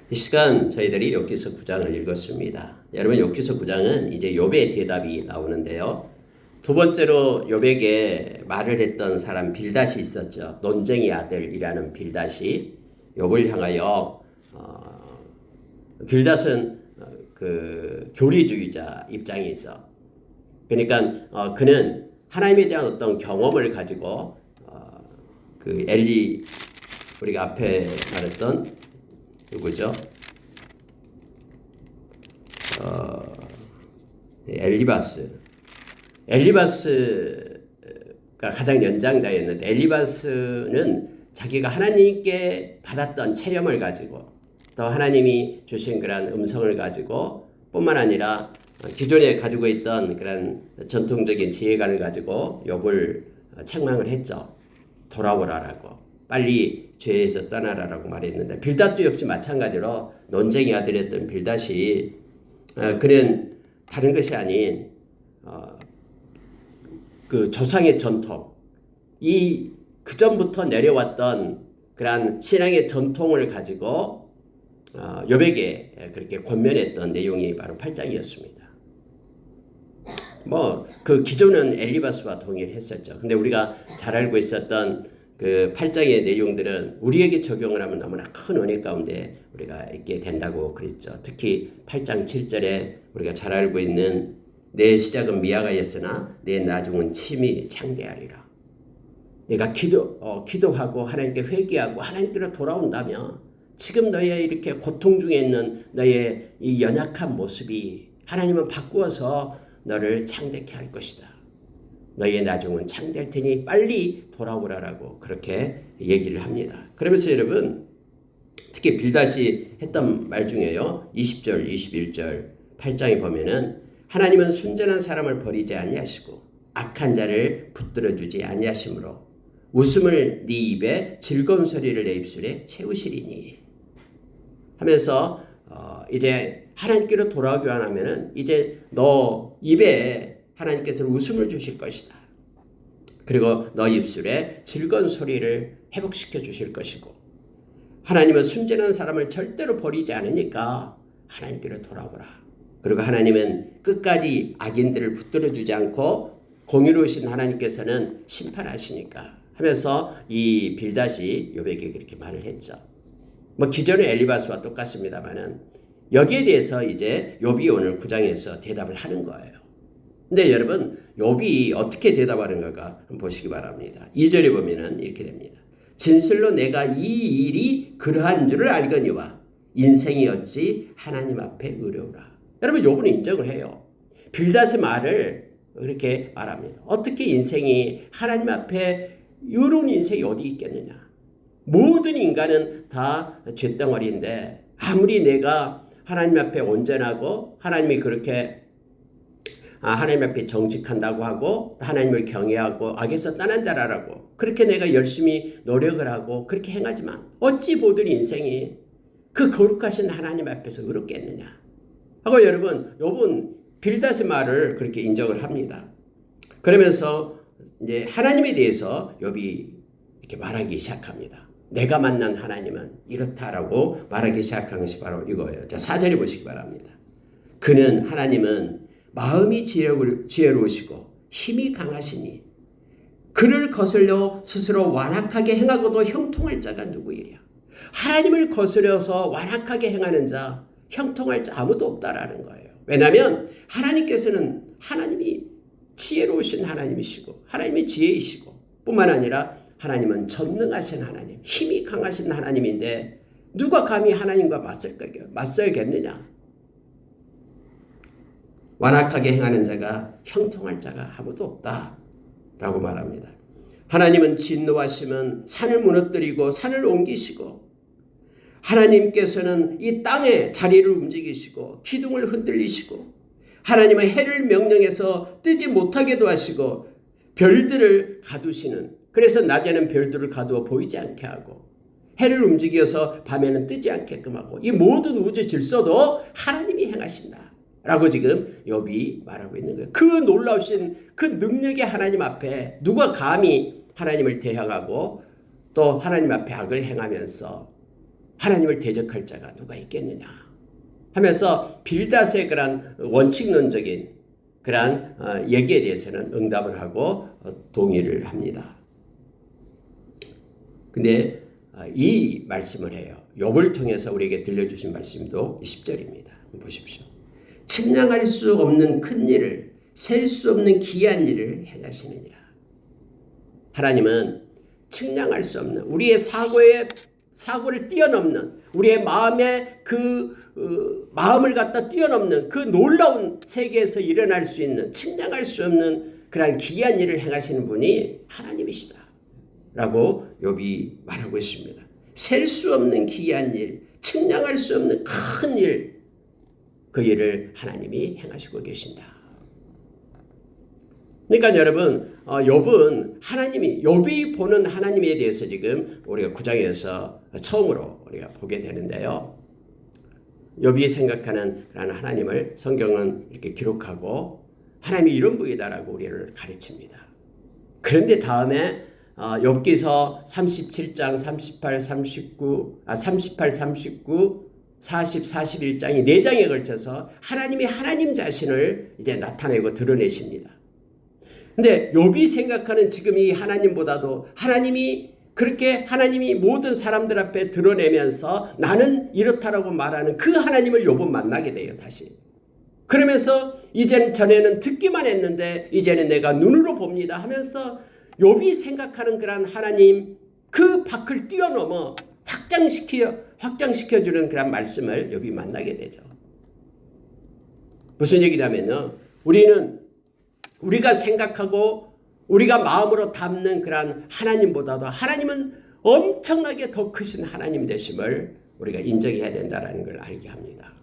이 시간 저희들이 욥기서 9장을 읽었습니다. 여러분 욥기서 9장은 이제 욥의 대답이 나오는데요. 두 번째로 욥에게 말을 했던 사람 빌닷이 있었죠. 논쟁의 아들이라는 빌닷이 욥을 향하여 빌닷은 그 교리주의자 입장이죠. 그러니까 그는 하나님에 대한 어떤 경험을 가지고 그 엘리 우리가 앞에 말했던 누구죠? 엘리바스가 가장 연장자였는데 엘리바스는 자기가 하나님께 받았던 체험을 가지고 또 하나님이 주신 그런 음성을 가지고 뿐만 아니라 기존에 가지고 있던 그런 전통적인 지혜관을 가지고 욥을 책망을 했죠. 돌아오라라고. 빨리 죄에서 떠나라라고 말했는데 빌닷도 역시 마찬가지로 논쟁의 아들이었던 빌닷이 그는 다른 것이 아닌 그 조상의 전통 이 그전부터 내려왔던 그러한 신앙의 전통을 가지고 욥에게 그렇게 권면했던 내용이 바로 8장이었습니다. 그 기존은 엘리바스와 동일했었죠. 근데 우리가 잘 알고 있었던 그 8장의 내용들은 우리에게 적용을 하면 너무나 큰 은혜 가운데 우리가 있게 된다고 그랬죠. 특히 8장 7절에 우리가 잘 알고 있는 내 시작은 미아가였으나 내 나중은 침이 창대하리라. 내가 기도하고 하나님께 회개하고 하나님께로 돌아온다면 지금 너의 이렇게 고통 중에 있는 너의 이 연약한 모습이 하나님은 바꾸어서 너를 창대케 할 것이다. 너의 나중은 창대할 테니 빨리 돌아오라라고 그렇게 얘기를 합니다. 그러면서 여러분 특히 빌닷이 했던 말 중에요. 20절, 21절 8장에 보면은 하나님은 순전한 사람을 버리지 아니하시고 악한 자를 붙들어주지 아니하시므로 웃음을 네 입에 즐거운 소리를 내 입술에 채우시리니 하면서 이제 하나님께로 돌아오기 원하면은 이제 너 입에 하나님께서는 웃음을 주실 것이다. 그리고 너 입술에 즐거운 소리를 회복시켜 주실 것이고 하나님은 순전한 사람을 절대로 버리지 않으니까 하나님께로 돌아오라. 그리고 하나님은 끝까지 악인들을 붙들어 주지 않고 공의로우신 하나님께서는 심판하시니까 하면서 이 빌닷이 욥에게 그렇게 말을 했죠. 기존의 엘리바스와 똑같습니다만은 여기에 대해서 이제 욥이 오늘 9장에서 대답을 하는 거예요. 근데 여러분 욥이 어떻게 대답하는가 한번 보시기 바랍니다. 2절에 보면은 이렇게 됩니다. 진실로 내가 이 일이 그러한 줄을 알거니와 인생이 어찌 하나님 앞에 의로우라. 여러분 욥은 인정을 해요. 빌닷의 말을 그렇게 말합니다. 어떻게 인생이 하나님 앞에 의로운 인생이 어디 있겠느냐. 모든 인간은 다 쇳덩어리인데 아무리 내가 하나님 앞에 온전하고 하나님이 그렇게 하나님 앞에 정직한다고 하고 하나님을 경외하고 악에서 떠난 자라라고 그렇게 내가 열심히 노력을 하고 그렇게 행하지만 어찌 모든 인생이 그 거룩하신 하나님 앞에서 의롭겠느냐 하고 여러분 욥은 빌닷의 말을 그렇게 인정을 합니다. 그러면서 이제 하나님에 대해서 욥이 이렇게 말하기 시작합니다. 내가 만난 하나님은 이렇다라고 말하기 시작한 것이 바로 이거예요. 자, 4절에 보시기 바랍니다. 그는 하나님은 마음이 지혜로우시고 힘이 강하시니 그를 거슬려 스스로 완악하게 행하고도 형통할 자가 누구이랴. 하나님을 거스려서 완악하게 행하는 자, 형통할 자 아무도 없다라는 거예요. 왜냐하면 하나님께서는 하나님이 지혜로우신 하나님이시고 하나님이 지혜이시고 뿐만 아니라 하나님은 전능하신 하나님, 힘이 강하신 하나님인데 누가 감히 하나님과 맞설겠느냐. 완악하게 행하는 자가 형통할 자가 아무도 없다라고 말합니다. 하나님은 진노하시면 산을 무너뜨리고 산을 옮기시고 하나님께서는 이 땅에 자리를 움직이시고 기둥을 흔들리시고 하나님은 해를 명령해서 뜨지 못하게도 하시고 별들을 가두시는 그래서 낮에는 별들을 가두어 보이지 않게 하고 해를 움직여서 밤에는 뜨지 않게끔 하고 이 모든 우주 질서도 하나님이 행하신다. 라고 지금 욥이 말하고 있는 거예요. 그 놀라우신 그 능력의 하나님 앞에 누가 감히 하나님을 대항하고 또 하나님 앞에 악을 행하면서 하나님을 대적할 자가 누가 있겠느냐 하면서 빌닷의 그런 원칙론적인 그런 얘기에 대해서는 응답을 하고 동의를 합니다. 근데 이 말씀을 해요. 욥을 통해서 우리에게 들려주신 말씀도 10절입니다. 보십시오. 측량할 수 없는 큰 일을, 셀 수 없는 기이한 일을 행하시느니라. 하나님은 측량할 수 없는 우리의 사고를 뛰어넘는 우리의 마음의 마음을 갖다 뛰어넘는 그 놀라운 세계에서 일어날 수 있는 측량할 수 없는 그러한 기이한 일을 행하시는 분이 하나님이시다 라고 욥이 말하고 있습니다. 셀 수 없는 기이한 일, 측량할 수 없는 큰 일, 그 일을 하나님이 행하시고 계신다. 그러니까 여러분, 욥은 욥이 보는 하나님에 대해서 지금 우리가 9장에서 처음으로 우리가 보게 되는데요. 욥이 생각하는 그런 하나님을 성경은 이렇게 기록하고 하나님이 이런 분이다라고 우리를 가르칩니다. 그런데 다음에 욥기서 37장 38, 39, 40, 41장이 4장에 걸쳐서 하나님이 하나님 자신을 이제 나타내고 드러내십니다. 근데 욥이 생각하는 지금 이 하나님보다도 하나님이 모든 사람들 앞에 드러내면서 나는 이렇다라고 말하는 그 하나님을 욥은 만나게 돼요, 다시. 그러면서 이제는 전에는 듣기만 했는데 이제는 내가 눈으로 봅니다 하면서 욥이 생각하는 그런 하나님 그 밖을 뛰어넘어 확장시켜주는 그런 말씀을 욥이 만나게 되죠. 무슨 얘기냐면요. 우리가 생각하고 우리가 마음으로 담는 그런 하나님보다도 하나님은 엄청나게 더 크신 하나님 되심을 우리가 인정해야 된다는 걸 알게 합니다.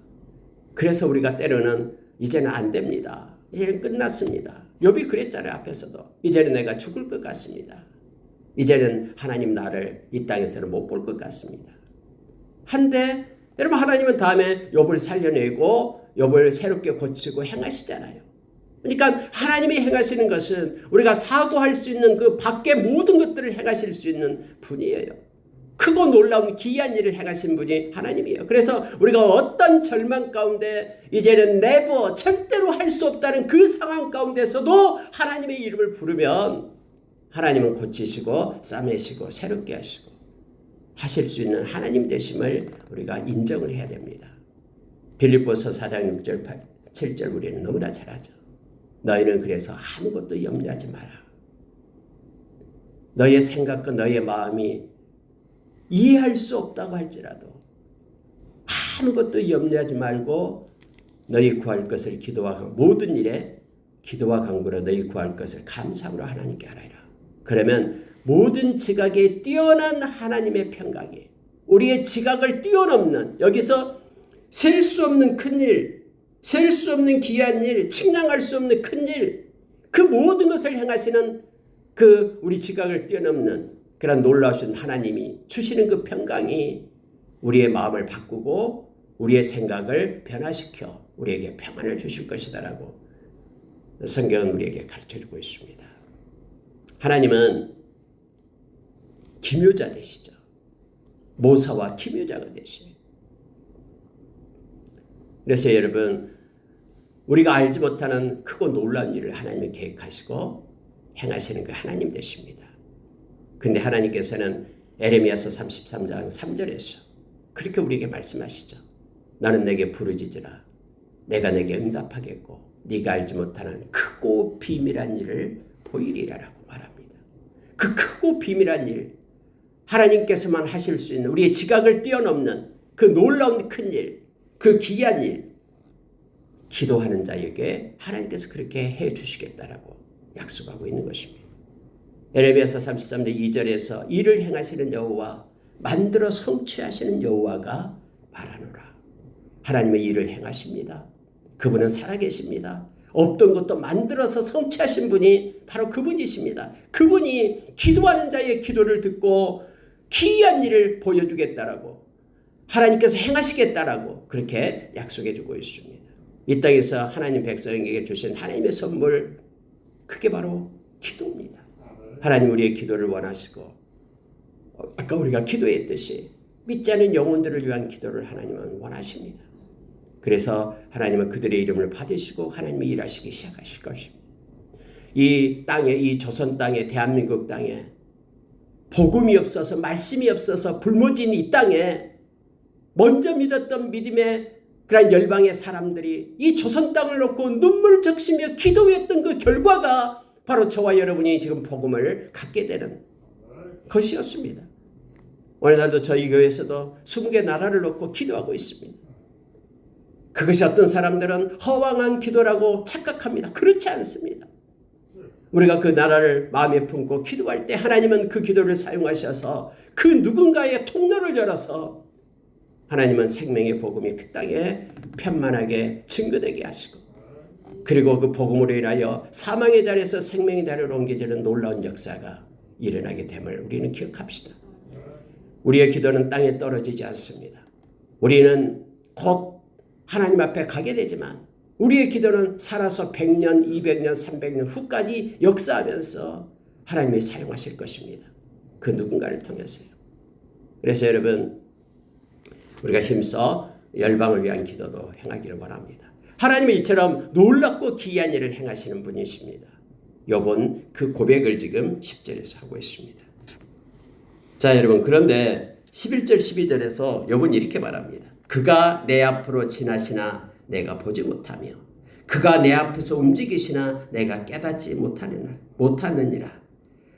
그래서 우리가 때로는 이제는 안 됩니다. 이제는 끝났습니다. 욥이 그랬잖아요. 앞에서도. 이제는 내가 죽을 것 같습니다. 이제는 하나님 나를 이 땅에서는 못 볼 것 같습니다. 한데 여러분 하나님은 다음에 욥을 살려내고 욥을 새롭게 고치고 행하시잖아요. 그러니까 하나님이 행하시는 것은 우리가 사고할 수 있는 그 밖의 모든 것들을 행하실 수 있는 분이에요. 크고 놀라운 기이한 일을 행하신 분이 하나님이에요. 그래서 우리가 어떤 절망 가운데 이제는 never 절대로 할 수 없다는 그 상황 가운데서도 하나님의 이름을 부르면 하나님은 고치시고 싸매시고 새롭게 하시고 하실 수 있는 하나님 되심을 우리가 인정을 해야 됩니다. 빌립보서 4장 6절 7절 우리는 너무나 잘 알죠. 너희는 그래서 아무것도 염려하지 마라. 너의 생각과 너의 마음이 이해할 수 없다고 할지라도 아무것도 염려하지 말고 너희 구할 것을 모든 일에 기도와 간구로 너희 구할 것을 감사함으로 하나님께 하라이라. 그러면 모든 지각에 뛰어난 하나님의 평강이 우리의 지각을 뛰어넘는 여기서 셀 수 없는 큰일, 셀 수 없는 기이한 일, 측량할 수 없는 큰일, 그 모든 것을 행하시는 그 우리 지각을 뛰어넘는 그런 놀라우신 하나님이 주시는 그 평강이 우리의 마음을 바꾸고 우리의 생각을 변화시켜 우리에게 평안을 주실 것이다라고 성경은 우리에게 가르쳐주고 있습니다. 하나님은 기묘자 되시죠. 모사와 기묘자가 되십니다. 그래서 여러분 우리가 알지 못하는 크고 놀라운 일을 하나님이 계획하시고 행하시는 그 하나님 되십니다. 근데 하나님께서는 에레미야서 33장 3절에서 그렇게 우리에게 말씀하시죠. 너는 내게 부르짖으라. 내가 내게 응답하겠고 네가 알지 못하는 크고 비밀한 일을 보이리라라고 말합니다. 그 크고 비밀한 일, 하나님께서만 하실 수 있는 우리의 지각을 뛰어넘는 그 놀라운 큰 일, 그 기이한 일, 기도하는 자에게 하나님께서 그렇게 해 주시겠다라고 약속하고 있는 것입니다. 에레미야서 33장 2절에서 일을 행하시는 여호와 만들어 성취하시는 여호와가 말하노라. 하나님의 일을 행하십니다. 그분은 살아계십니다. 없던 것도 만들어서 성취하신 분이 바로 그분이십니다. 그분이 기도하는 자의 기도를 듣고 기이한 일을 보여주겠다라고 하나님께서 행하시겠다라고 그렇게 약속해주고 있습니다. 이 땅에서 하나님 백성에게 주신 하나님의 선물 그게 바로 기도입니다. 하나님 우리의 기도를 원하시고 아까 우리가 기도했듯이 믿지 않은 영혼들을 위한 기도를 하나님은 원하십니다. 그래서 하나님은 그들의 이름을 받으시고 하나님이 일하시기 시작하실 것입니다. 이 땅에, 이 조선 땅에, 대한민국 땅에 복음이 없어서, 말씀이 없어서 불모진 이 땅에 먼저 믿었던 믿음의 그런 열방의 사람들이 이 조선 땅을 놓고 눈물을 적시며 기도했던 그 결과가 바로 저와 여러분이 지금 복음을 갖게 되는 것이었습니다. 오늘날도 저희 교회에서도 20개 나라를 놓고 기도하고 있습니다. 그것이 어떤 사람들은 허황한 기도라고 착각합니다. 그렇지 않습니다. 우리가 그 나라를 마음에 품고 기도할 때 하나님은 그 기도를 사용하셔서 그 누군가의 통로를 열어서 하나님은 생명의 복음이 그 땅에 편만하게 증거되게 하시고, 그리고 그 복음으로 인하여 사망의 자리에서 생명의 자리로 옮겨지는 놀라운 역사가 일어나게 됨을 우리는 기억합시다. 우리의 기도는 땅에 떨어지지 않습니다. 우리는 곧 하나님 앞에 가게 되지만 우리의 기도는 살아서 100년, 200년, 300년 후까지 역사하면서 하나님이 사용하실 것입니다. 그 누군가를 통해서요. 그래서 여러분, 우리가 힘써 열방을 위한 기도도 행하기를 원합니다. 하나님은 이처럼 놀랍고 기이한 일을 행하시는 분이십니다. 욥은 그 고백을 지금 10절에서 하고 있습니다. 자, 여러분, 그런데 11절 12절에서 욥은 이렇게 말합니다. 그가 내 앞으로 지나시나 내가 보지 못하며 그가 내 앞에서 움직이시나 내가 깨닫지 못하느니라.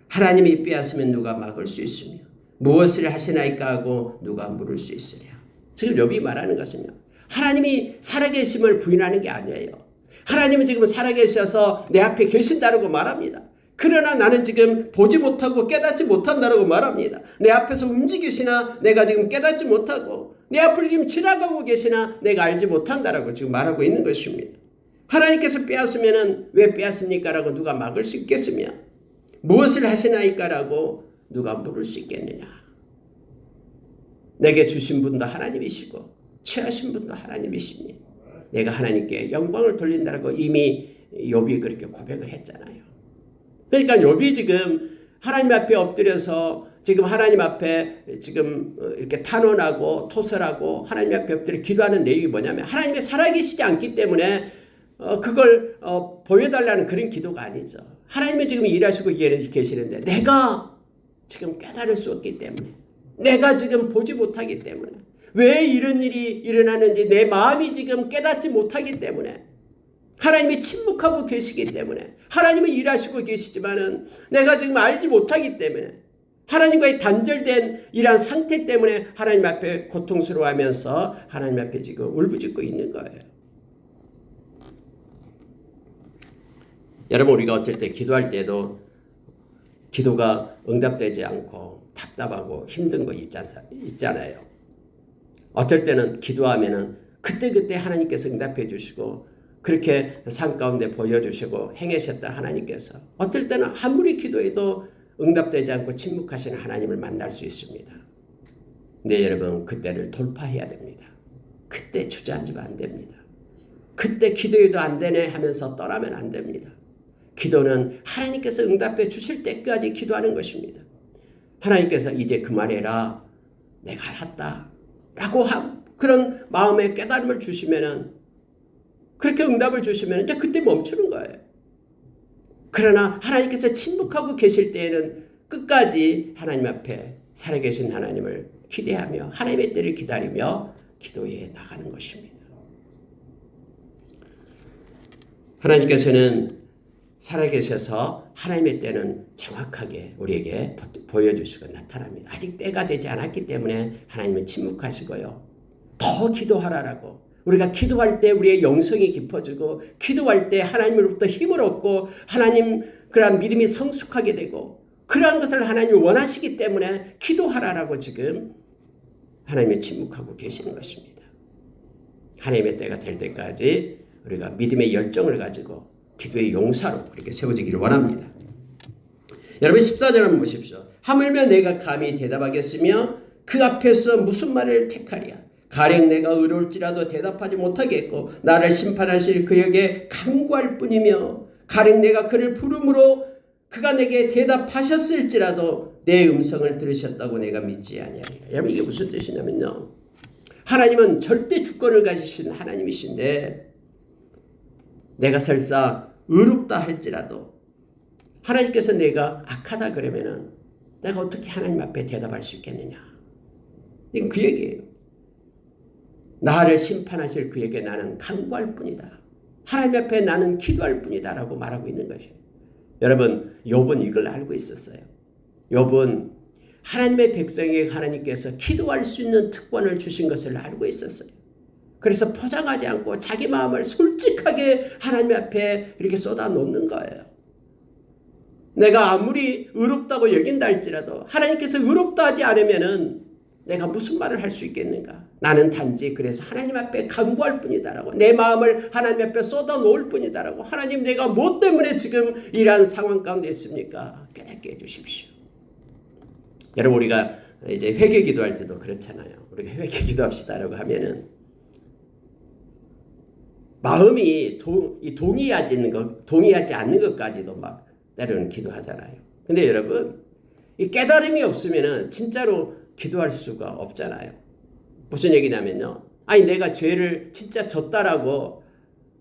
하나님이 빼앗으면 누가 막을 수 있으며 무엇을 하시나이까 하고 누가 물을 수 있으랴. 지금 욥이 말하는 것은요, 하나님이 살아계심을 부인하는 게 아니에요. 하나님은 지금 살아계셔서 내 앞에 계신다고 말합니다. 그러나 나는 지금 보지 못하고 깨닫지 못한다고 말합니다. 내 앞에서 움직이시나 내가 지금 깨닫지 못하고 내 앞을 지금 지나가고 계시나 내가 알지 못한다라고 지금 말하고 있는 것입니다. 하나님께서 빼앗으면 왜 빼앗습니까? 라고 누가 막을 수 있겠으며 무엇을 하시나이까? 라고 누가 물을 수 있겠느냐. 내게 주신 분도 하나님이시고 취하신 분도 하나님이시니 내가 하나님께 영광을 돌린다라고 이미 욥이 그렇게 고백을 했잖아요. 그러니까 욥이 지금 하나님 앞에 엎드려서 지금 하나님 앞에 지금 이렇게 탄원하고 토설하고 하나님 앞에 엎드려 기도하는 내용이 뭐냐면 하나님이 살아계시지 않기 때문에 그걸 보여달라는 그런 기도가 아니죠. 하나님이 지금 일하시고 계시는데 내가 지금 깨달을 수 없기 때문에, 내가 지금 보지 못하기 때문에, 왜 이런 일이 일어나는지 내 마음이 지금 깨닫지 못하기 때문에, 하나님이 침묵하고 계시기 때문에, 하나님은 일하시고 계시지만은 내가 지금 알지 못하기 때문에, 하나님과의 단절된 이러한 상태 때문에 하나님 앞에 고통스러워하면서 하나님 앞에 지금 울부짖고 있는 거예요. 여러분, 우리가 어쩔 때 기도할 때도 기도가 응답되지 않고 답답하고 힘든 거 있잖아요. 어쩔 때는 기도하면은 그때그때 하나님께서 응답해 주시고 그렇게 삶 가운데 보여주시고 행하셨던 하나님께서 어떨 때는 아무리 기도해도 응답되지 않고 침묵하시는 하나님을 만날 수 있습니다. 근데 여러분, 그때를 돌파해야 됩니다. 그때 주저앉으면 안 됩니다. 그때 기도해도 안 되네 하면서 떠나면 안 됩니다. 기도는 하나님께서 응답해 주실 때까지 기도하는 것입니다. 하나님께서 이제 그만해라, 내가 알았다 라고 그런 마음의 깨달음을 주시면은, 그렇게 응답을 주시면 이제 그때 멈추는 거예요. 그러나 하나님께서 침묵하고 계실 때에는 끝까지 하나님 앞에 살아계신 하나님을 기대하며 하나님의 때를 기다리며 기도해 나가는 것입니다. 하나님께서는 살아계셔서 하나님의 때는 정확하게 우리에게 보여주시고 나타납니다. 아직 때가 되지 않았기 때문에 하나님은 침묵하시고요. 더 기도하라라고, 우리가 기도할 때 우리의 영성이 깊어지고 기도할 때 하나님으로부터 힘을 얻고 하나님 그러한 믿음이 성숙하게 되고 그러한 것을 하나님이 원하시기 때문에 기도하라라고 지금 하나님이 침묵하고 계시는 것입니다. 하나님의 때가 될 때까지 우리가 믿음의 열정을 가지고 기도의 용사로 그렇게 세워지기를 원합니다. 여러분 14절 한번 보십시오. 하물며 내가 감히 대답하겠으며 그 앞에서 무슨 말을 택하랴. 가령 내가 의로울지라도 대답하지 못하겠고 나를 심판하실 그에게 간구할 뿐이며 가령 내가 그를 부름으로 그가 내게 대답하셨을지라도 내 음성을 들으셨다고 내가 믿지 아니하리라. 여러분 이게 무슨 뜻이냐면요. 하나님은 절대 주권을 가지신 하나님이신데 내가 설사 의롭다 할지라도 하나님께서 내가 악하다 그러면은 내가 어떻게 하나님 앞에 대답할 수 있겠느냐. 이건 그 얘기예요. 나를 심판하실 그에게 나는 간구할 뿐이다. 하나님 앞에 나는 기도할 뿐이다 라고 말하고 있는 것이에요. 여러분 욥은 이걸 알고 있었어요. 욥은 하나님의 백성에게 하나님께서 기도할 수 있는 특권을 주신 것을 알고 있었어요. 그래서 포장하지 않고 자기 마음을 솔직하게 하나님 앞에 이렇게 쏟아놓는 거예요. 내가 아무리 의롭다고 여긴다 할지라도 하나님께서 의롭다 하지 않으면은 내가 무슨 말을 할 수 있겠는가? 나는 단지 그래서 하나님 앞에 간구할 뿐이다라고 내 마음을 하나님 앞에 쏟아놓을 뿐이다라고 하나님 내가 뭐 때문에 지금 이러한 상황 가운데 있습니까? 깨닫게 해주십시오. 여러분 우리가 이제 회개 기도할 때도 그렇잖아요. 우리가 회개 기도합시다라고 하면은 마음이 동의하지 않는 것까지도 막 때로는 기도하잖아요. 근데 여러분 이 깨달음이 없으면은 진짜로 기도할 수가 없잖아요. 무슨 얘기냐면요. 아니 내가 죄를 진짜 졌다라고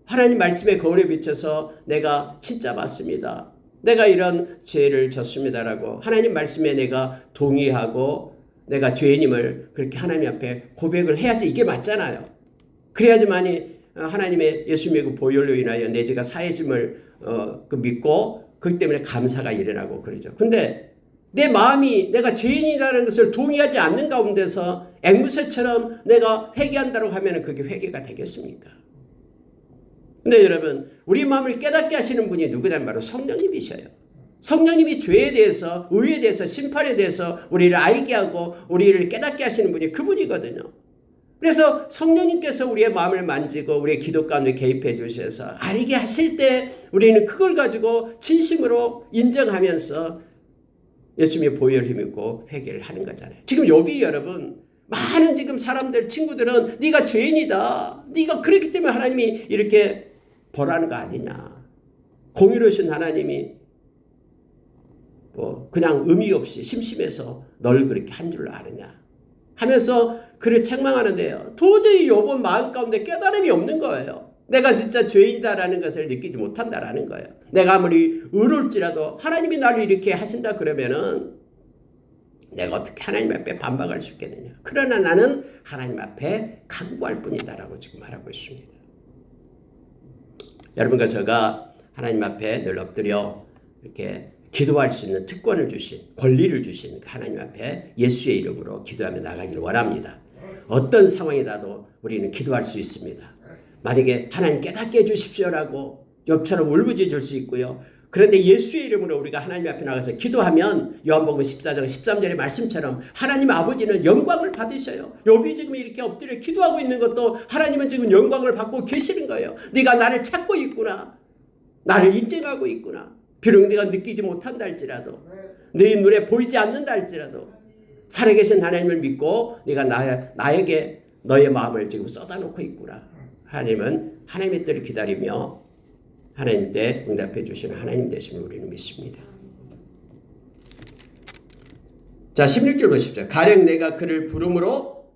하나님 말씀에 거울에 비춰서 내가 진짜 맞습니다. 내가 이런 죄를 졌습니다라고 하나님 말씀에 내가 동의하고 내가 죄인임을 그렇게 하나님 앞에 고백을 해야지 이게 맞잖아요. 그래야지만이 하나님의 예수님의 그 보혈로 인하여 내 죄가 사해짐을 믿고 그렇기 때문에 감사가 일어나고 그러죠. 근데 내 마음이 내가 죄인이라는 것을 동의하지 않는 가운데서 앵무새처럼 내가 회개한다고 하면 그게 회개가 되겠습니까? 근데 여러분 우리 마음을 깨닫게 하시는 분이 누구냐면 바로 성령님이셔요. 성령님이 죄에 대해서 의에 대해서 심판에 대해서 우리를 알게 하고 우리를 깨닫게 하시는 분이 그분이거든요. 그래서 성령님께서 우리의 마음을 만지고 우리의 기도 가운데 개입해 주셔서 알게 하실 때 우리는 그걸 가지고 진심으로 인정하면서 예수님의 보혈을 힘입고 회개를 하는 거잖아요. 지금 욥이 여러분 많은 지금 사람들 친구들은 네가 죄인이다. 네가 그렇기 때문에 하나님이 이렇게 벌하는 거 아니냐. 공의로우신 하나님이 뭐 그냥 의미 없이 심심해서 널 그렇게 한 줄로 아느냐 하면서 그를 책망하는데요. 도저히 욥은 마음 가운데 깨달음이 없는 거예요. 내가 진짜 죄인이다라는 것을 느끼지 못한다라는 거예요. 내가 아무리 의로울지라도 하나님이 나를 이렇게 하신다 그러면은 내가 어떻게 하나님 앞에 반박할 수 있겠느냐. 그러나 나는 하나님 앞에 간구할 뿐이다라고 지금 말하고 있습니다. 여러분과 제가 하나님 앞에 늘 엎드려 이렇게 기도할 수 있는 특권을 주신 권리를 주신 하나님 앞에 예수의 이름으로 기도하며 나가기를 원합니다. 어떤 상황이라도 우리는 기도할 수 있습니다. 만약에 하나님 깨닫게 해주십시오라고 욥처럼 울부짖을 수 있고요. 그런데 예수의 이름으로 우리가 하나님 앞에 나가서 기도하면 요한복음 14장 13절의 말씀처럼 하나님 아버지는 영광을 받으셔요. 욥이 지금 이렇게 엎드려 기도하고 있는 것도 하나님은 지금 영광을 받고 계시는 거예요. 네가 나를 찾고 있구나. 나를 인정하고 있구나. 비록 네가 느끼지 못한다 할지라도 네 눈에 보이지 않는다 할지라도 살아계신 하나님을 믿고 네가 나에게 너의 마음을 지금 쏟아놓고 있구나. 하나님은 하나님의 뜻을 기다리며 하나님 때 응답해 주시는 하나님 되심을 우리는 믿습니다. 자 16절 보십시오. 가령 내가 그를 부름으로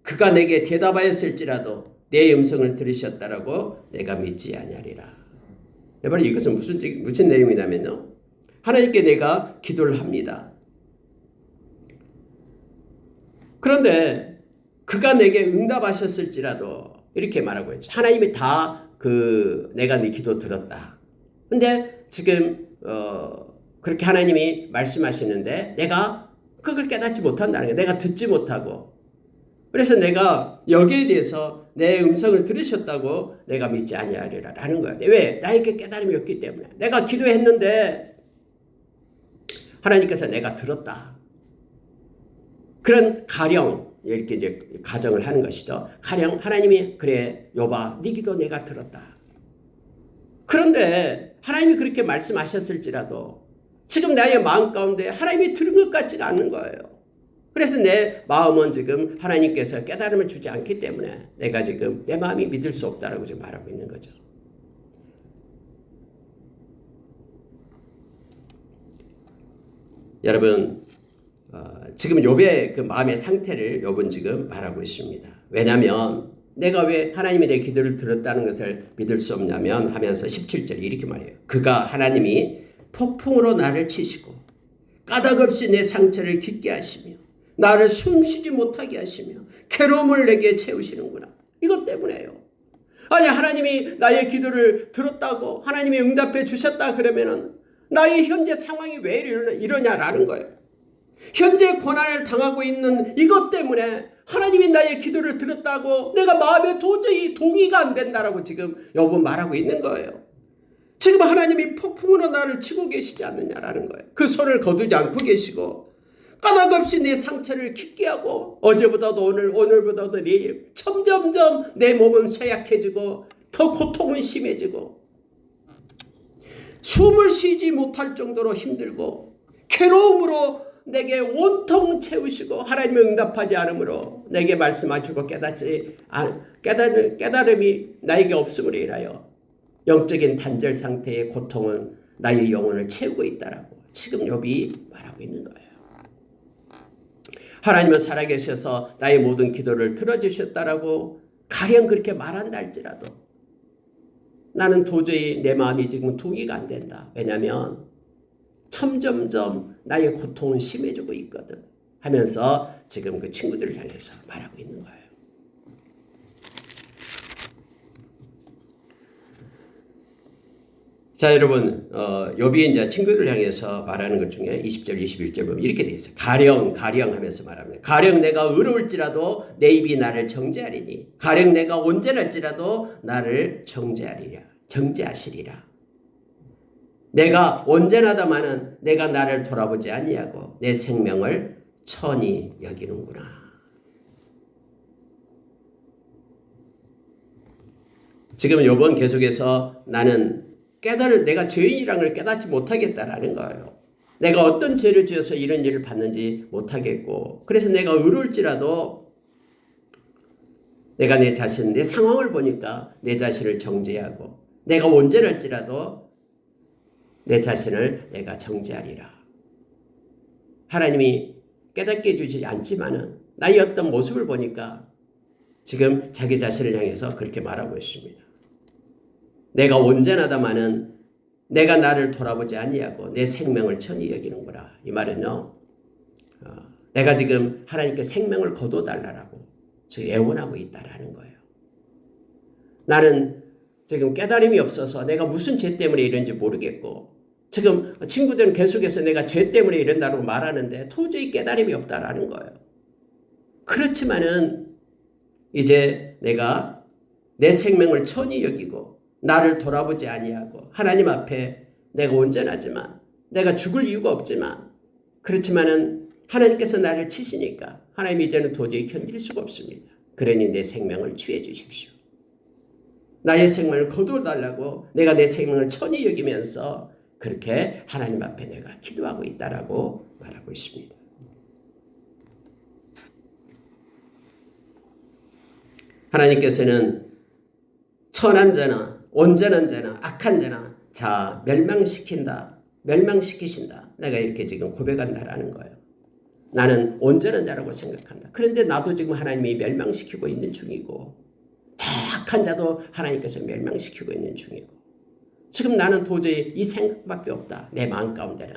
그가 내게 대답하였을지라도 내 음성을 들으셨다라고 내가 믿지 아니하리라. 여러분 이것은 무슨 내용이냐면요. 하나님께 내가 기도를 합니다. 그런데 그가 내게 응답하셨을지라도 이렇게 말하고 있죠. 하나님이 다 내가 네 기도 들었다. 근데 지금 그렇게 하나님이 말씀하시는데 내가 그걸 깨닫지 못한다는 거예요. 내가 듣지 못하고. 그래서 내가 여기에 대해서 내 음성을 들으셨다고 내가 믿지 아니하리라라는 거예요. 왜? 나에게 깨달음이 없기 때문에. 내가 기도했는데 하나님께서 내가 들었다. 그런 가령 이렇게 이제 가정을 하는 것이죠. 가령 하나님이 그래 욥아 네 기도 내가 들었다. 그런데 하나님이 그렇게 말씀하셨을지라도 지금 나의 마음 가운데 하나님이 들은 것 같지가 않는 거예요. 그래서 내 마음은 지금 하나님께서 깨달음을 주지 않기 때문에 내가 지금 내 마음이 믿을 수 없다라고 지금 말하고 있는 거죠. 여러분 지금 욥의 그 마음의 상태를 욥은 지금 말하고 있습니다. 왜냐하면 내가 왜 하나님이 내 기도를 들었다는 것을 믿을 수 없냐면 하면서 17절에 이렇게 말해요. 그가 하나님이 폭풍으로 나를 치시고 까닭없이 내 상처를 깊게 하시며 나를 숨쉬지 못하게 하시며 괴로움을 내게 채우시는구나. 이것 때문에요. 아니 하나님이 나의 기도를 들었다고 하나님이 응답해 주셨다 그러면은 나의 현재 상황이 왜 이러냐라는 거예요. 현재 고난을 당하고 있는 이것 때문에 하나님이 나의 기도를 들었다고 내가 마음에 도저히 동의가 안 된다라고 지금 욥은 말하고 있는 거예요. 지금 하나님이 폭풍으로 나를 치고 계시지 않느냐라는 거예요. 그 손을 거두지 않고 계시고 까닭없이 내 상처를 깊게 하고 어제보다도 오늘보다도 내일 점점점 내 몸은 쇠약해지고 더 고통은 심해지고 숨을 쉬지 못할 정도로 힘들고 괴로움으로 내게 온통 채우시고 하나님의 응답하지 않으므로 내게 말씀하시고 깨달음이 나에게 없음으로 인하여 영적인 단절 상태의 고통은 나의 영혼을 채우고 있다라고 지금 욥이 말하고 있는 거예요. 하나님은 살아계셔서 나의 모든 기도를 들어주셨다라고 가령 그렇게 말한다 할지라도 나는 도저히 내 마음이 지금 동의가 안 된다. 왜냐하면 점점점 나의 고통은 심해지고 있거든 하면서 지금 그 친구들을 향해서 말하고 있는 거예요. 자 여러분 욥이 이제 친구들을 향해서 말하는 것 중에 20절 21절 보면 이렇게 되어 있어요. 가령 하면서 말합니다. 가령 내가 의로울지라도 내 입이 나를 정죄하리니 가령 내가 온전할지라도 나를 정죄하시리라. 내가 온전하다마는 내가 나를 돌아보지 아니하고 내 생명을 천히 여기는구나. 지금 욥은 계속해서 나는 내가 죄인이라는 걸 깨닫지 못하겠다라는 거예요. 내가 어떤 죄를 지어서 이런 일을 받는지 못하겠고 그래서 내가 의로울지라도 내가 내 상황을 보니까 내 자신을 정죄하고 내가 온전할지라도 내 자신을 내가 정죄하리라. 하나님이 깨닫게 해주지 않지만은 나의 어떤 모습을 보니까 지금 자기 자신을 향해서 그렇게 말하고 있습니다. 내가 온전하다마는 내가 나를 돌아보지 아니하고 내 생명을 천히 여기는구나. 이 말은요. 내가 지금 하나님께 생명을 거둬달라고 지금 애원하고 있다라는 거예요. 나는 지금 깨달음이 없어서 내가 무슨 죄 때문에 이런지 모르겠고 지금 친구들은 계속해서 내가 죄 때문에 이런다고 말하는데 도저히 깨달음이 없다라는 거예요. 그렇지만은 이제 내가 내 생명을 천히 여기고 나를 돌아보지 아니하고 하나님 앞에 내가 온전하지만 내가 죽을 이유가 없지만 그렇지만은 하나님께서 나를 치시니까 하나님 이제는 도저히 견딜 수가 없습니다. 그러니 내 생명을 취해 주십시오. 나의 생명을 거둬달라고 내가 내 생명을 천히 여기면서 그렇게 하나님 앞에 내가 기도하고 있다라고 말하고 있습니다. 하나님께서는 선한 자나 온전한 자나 악한 자나 멸망시키신다. 내가 이렇게 지금 고백한다라는 거예요. 나는 온전한 자라고 생각한다. 그런데 나도 지금 하나님이 멸망시키고 있는 중이고 악한 자도 하나님께서 멸망시키고 있는 중이고 지금 나는 도저히 이 생각밖에 없다. 내 마음 가운데는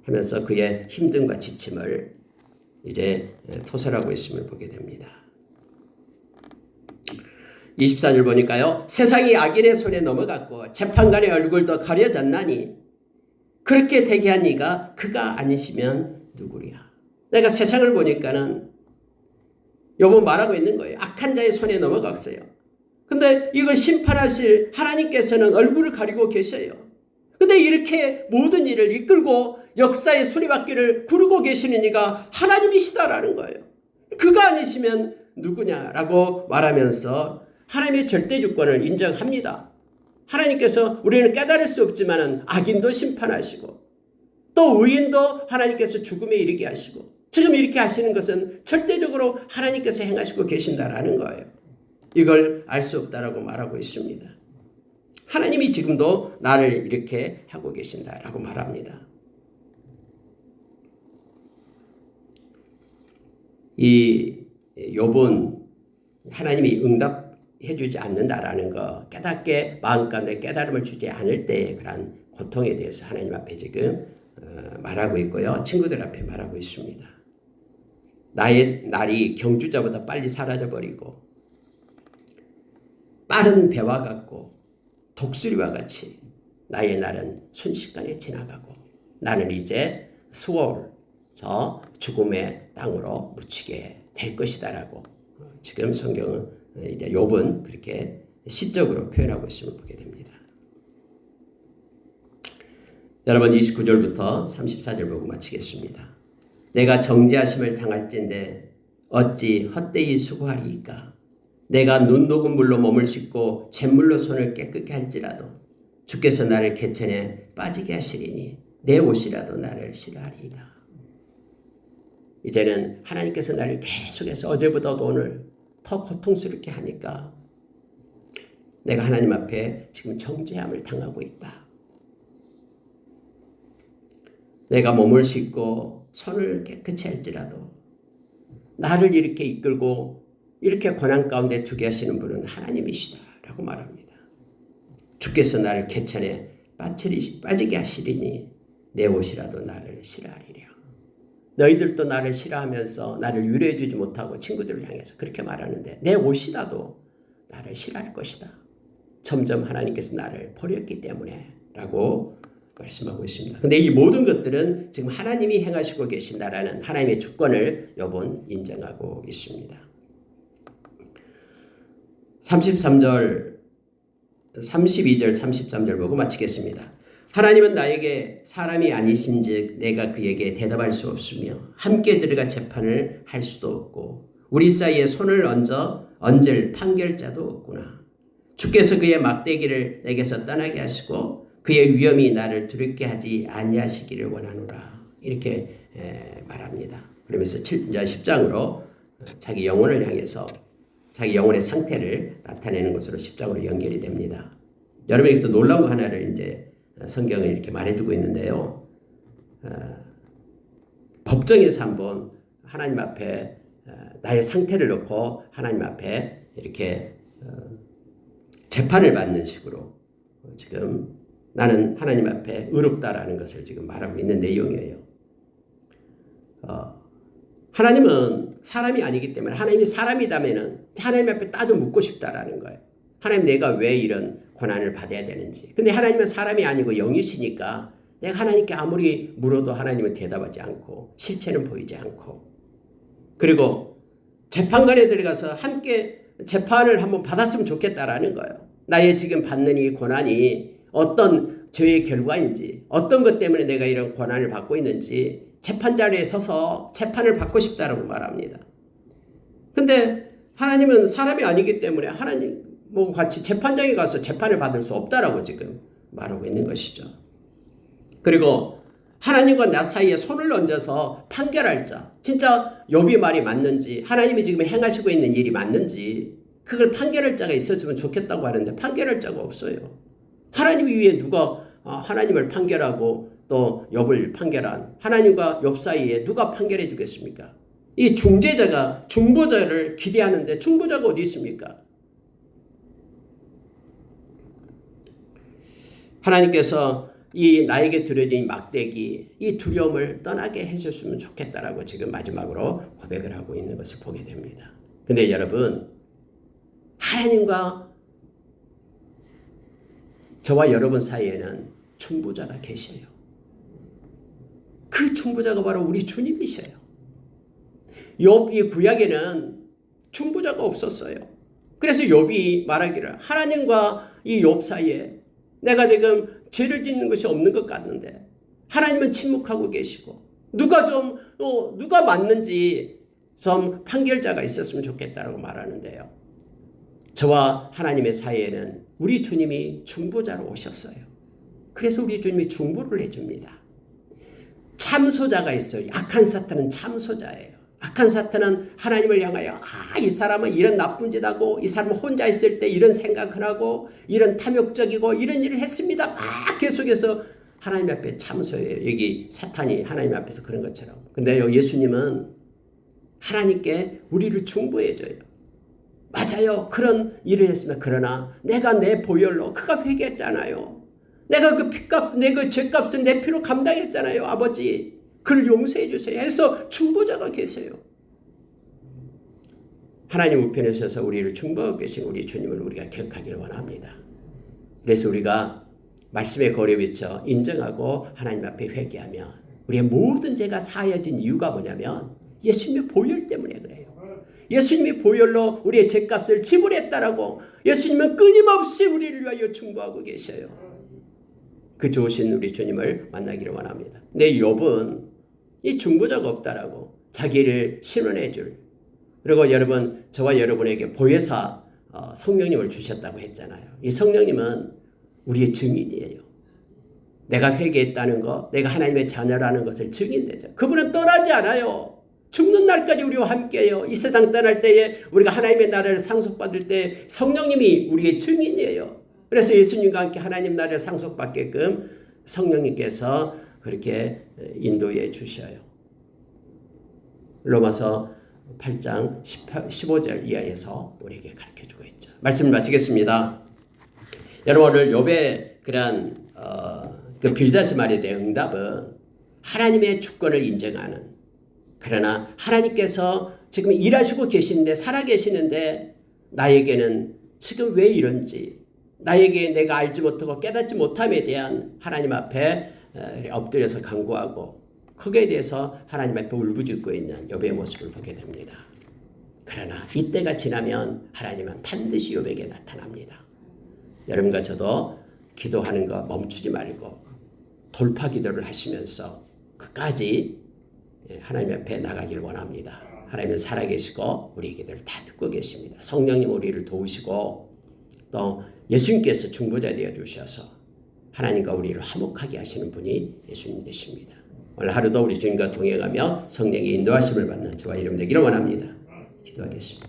하면서 그의 힘듦과 지침을 이제 토설하고 있음을 보게 됩니다. 24절 보니까요. 세상이 악인의 손에 넘어갔고 재판관의 얼굴도 가려졌나니 그렇게 되게 한 이가 그가 아니시면 누구랴. 내가 세상을 보니까는 욥은 말하고 있는 거예요. 악한 자의 손에 넘어갔어요. 근데 이걸 심판하실 하나님께서는 얼굴을 가리고 계셔요. 근데 이렇게 모든 일을 이끌고 역사의 수리받기를 구르고 계시는 이가 하나님이시다라는 거예요. 그가 아니시면 누구냐라고 말하면서 하나님의 절대 주권을 인정합니다. 하나님께서 우리는 깨달을 수 없지만 악인도 심판하시고 또 의인도 하나님께서 죽음에 이르게 하시고 지금 이렇게 하시는 것은 절대적으로 하나님께서 행하시고 계신다라는 거예요. 이걸 알 수 없다라고 말하고 있습니다. 하나님이 지금도 나를 이렇게 하고 계신다라고 말합니다. 이 욥은 하나님이 응답해 주지 않는다라는 거 깨닫게 마음 가운데 깨달음을 주지 않을 때의 그런 고통에 대해서 하나님 앞에 지금 말하고 있고요. 친구들 앞에 말하고 있습니다. 나의 날이 경주자보다 빨리 사라져버리고 빠른 배와 같고 독수리와 같이 나의 날은 순식간에 지나가고 나는 이제 스월, 저 죽음의 땅으로 묻히게 될 것이다라고 지금 성경은 이제 욥은 그렇게 시적으로 표현하고 있음을 보게 됩니다. 여러분 29절부터 34절 보고 마치겠습니다. 내가 정죄하심을 당할진대 어찌 헛되이 수고하리이까. 내가 눈 녹은 물로 몸을 씻고 잿물로 손을 깨끗게 할지라도 주께서 나를 개천에 빠지게 하시리니 내 옷이라도 나를 싫어하리이다. 이제는 하나님께서 나를 계속해서 어제보다도 오늘 더 고통스럽게 하니까 내가 하나님 앞에 지금 정죄함을 당하고 있다. 내가 몸을 씻고 손을 깨끗이 할지라도 나를 이렇게 이끌고 이렇게 고난 가운데 두게 하시는 분은 하나님이시다 라고 말합니다. 주께서 나를 개천에 빠지게 하시리니 내 옷이라도 나를 싫어하리라. 너희들도 나를 싫어하면서 나를 유래해 주지 못하고 친구들을 향해서 그렇게 말하는데 내 옷이라도 나를 싫어할 것이다. 점점 하나님께서 나를 버렸기 때문에 라고 말씀하고 있습니다. 근데 이 모든 것들은 지금 하나님이 행하시고 계신다라는 하나님의 주권을 욥은 인정하고 있습니다. 32절 33절 보고 마치겠습니다. 하나님은 나에게 사람이 아니신즉 내가 그에게 대답할 수 없으며 함께 들어가 재판을 할 수도 없고 우리 사이에 손을 얹을 판결자도 없구나. 주께서 그의 막대기를 내게서 떠나게 하시고 그의 위엄이 나를 두렵게 하지 아니하시기를 원하노라. 이렇게 말합니다. 그러면서 10장으로 자기 영혼을 향해서 자기 영혼의 상태를 나타내는 것으로 10장으로 연결이 됩니다. 여러분에게서 놀라운 거 하나를 이제 성경에 이렇게 말해주고 있는데요. 법정에서 한번 하나님 앞에 나의 상태를 놓고 하나님 앞에 이렇게 재판을 받는 식으로 지금 나는 하나님 앞에 의롭다라는 것을 지금 말하고 있는 내용이에요. 하나님은 사람이 아니기 때문에 하나님이 사람이라면은 하나님 앞에 따져 묻고 싶다라는 거예요. 하나님 내가 왜 이런 고난을 받아야 되는지. 근데 하나님은 사람이 아니고 영이시니까 내가 하나님께 아무리 물어도 하나님은 대답하지 않고 실체는 보이지 않고 그리고 재판관에 들어가서 함께 재판을 한번 받았으면 좋겠다라는 거예요. 나의 지금 받는 이 고난이 어떤 죄의 결과인지 어떤 것 때문에 내가 이런 고난을 받고 있는지 재판 자리에 서서 재판을 받고 싶다라고 말합니다. 근데 하나님은 사람이 아니기 때문에 하나님 뭐 같이 재판장에 가서 재판을 받을 수 없다라고 지금 말하고 있는 것이죠. 그리고 하나님과 나 사이에 손을 얹어서 판결할 자, 진짜 욥이 말이 맞는지 하나님이 지금 행하시고 있는 일이 맞는지 그걸 판결할 자가 있었으면 좋겠다고 하는데 판결할 자가 없어요. 하나님 위에 누가 하나님을 판결하고 또 욥을 판결한 하나님과 욥 사이에 누가 판결해 주겠습니까? 이 중재자가 중보자를 기대하는데 중보자가 어디 있습니까? 하나님께서 이 나에게 드려진 막대기 이 두려움을 떠나게 해줬으면 좋겠다라고 지금 마지막으로 고백을 하고 있는 것을 보게 됩니다. 근데 여러분 하나님과 저와 여러분 사이에는 중보자가 계셔요. 그 중보자가 바로 우리 주님이셔요. 욥이 구약에는 중보자가 없었어요. 그래서 욥이 말하기를 하나님과 이 욥 사이에 내가 지금 죄를 짓는 것이 없는 것 같는데 하나님은 침묵하고 계시고 누가 맞는지 좀 판결자가 있었으면 좋겠다라고 말하는데요. 저와 하나님의 사이에는 우리 주님이 중보자로 오셨어요. 그래서 우리 주님이 중보를 해줍니다. 참소자가 있어요. 악한 사탄은 참소자예요. 악한 사탄은 하나님을 향하여 이 사람은 이런 나쁜 짓 하고 이 사람은 혼자 있을 때 이런 생각을 하고 이런 탐욕적이고 이런 일을 했습니다. 막 계속해서 하나님 앞에 참소해요. 여기 사탄이 하나님 앞에서 그런 것처럼. 근데요 예수님은 하나님께 우리를 중보해줘요. 맞아요. 그런 일을 했으면 그러나 내가 내 보혈로 그가 회개했잖아요. 내가 그 피값, 내 그 죄값은 내 피로 감당했잖아요. 아버지 그를 용서해 주세요 해서 중보자가 계세요. 하나님 우편에 서서 우리를 중보하고 계신 우리 주님을 우리가 기억하기를 원합니다. 그래서 우리가 말씀의 거리에 비쳐 인정하고 하나님 앞에 회개하면 우리의 모든 죄가 사해진 이유가 뭐냐면 예수님의 보혈 때문에 그래요. 예수님이 보혈로 우리의 죄값을 지불했다라고 예수님은 끊임없이 우리를 위하여 중보하고 계셔요. 그 좋으신 우리 주님을 만나기를 원합니다. 근데 욥은 이 중보자가 없다라고 자기를 신원해 줄, 그리고 여러분 저와 여러분에게 보혜사 성령님을 주셨다고 했잖아요. 이 성령님은 우리의 증인이에요. 내가 회개했다는 것, 내가 하나님의 자녀라는 것을 증인되죠. 그분은 떠나지 않아요. 죽는 날까지 우리와 함께해요. 이 세상 떠날 때에 우리가 하나님의 나라를 상속받을 때 성령님이 우리의 증인이에요. 그래서 예수님과 함께 하나님 나라를 상속받게끔 성령님께서 그렇게 인도해 주셔요. 로마서 8장 15절 이하에서 우리에게 가르쳐주고 있죠. 말씀을 마치겠습니다. 여러분 오늘 욥의 그런 그 빌닷의 말에 대한 응답은 하나님의 주권을 인정하는, 그러나 하나님께서 지금 일하시고 계시는데 살아계시는데 나에게는 지금 왜 이런지, 나에게 내가 알지 못하고 깨닫지 못함에 대한 하나님 앞에 엎드려서 간구하고 거기에 대해서 하나님 앞에 울부짖고 있는 욥의 모습을 보게 됩니다. 그러나 이때가 지나면 하나님은 반드시 욥에게 나타납니다. 여러분과 저도 기도하는 거 멈추지 말고 돌파 기도를 하시면서 끝까지 하나님 앞에 나가길 원합니다. 하나님은 살아계시고 우리 기도를 다 듣고 계십니다. 성령님 우리를 도우시고 또 예수님께서 중보자 되어 주셔서 하나님과 우리를 화목하게 하시는 분이 예수님 되십니다. 오늘 하루도 우리 주님과 동행하며 성령의 인도하심을 받는 저와 여러분 되기를 원합니다. 기도하겠습니다.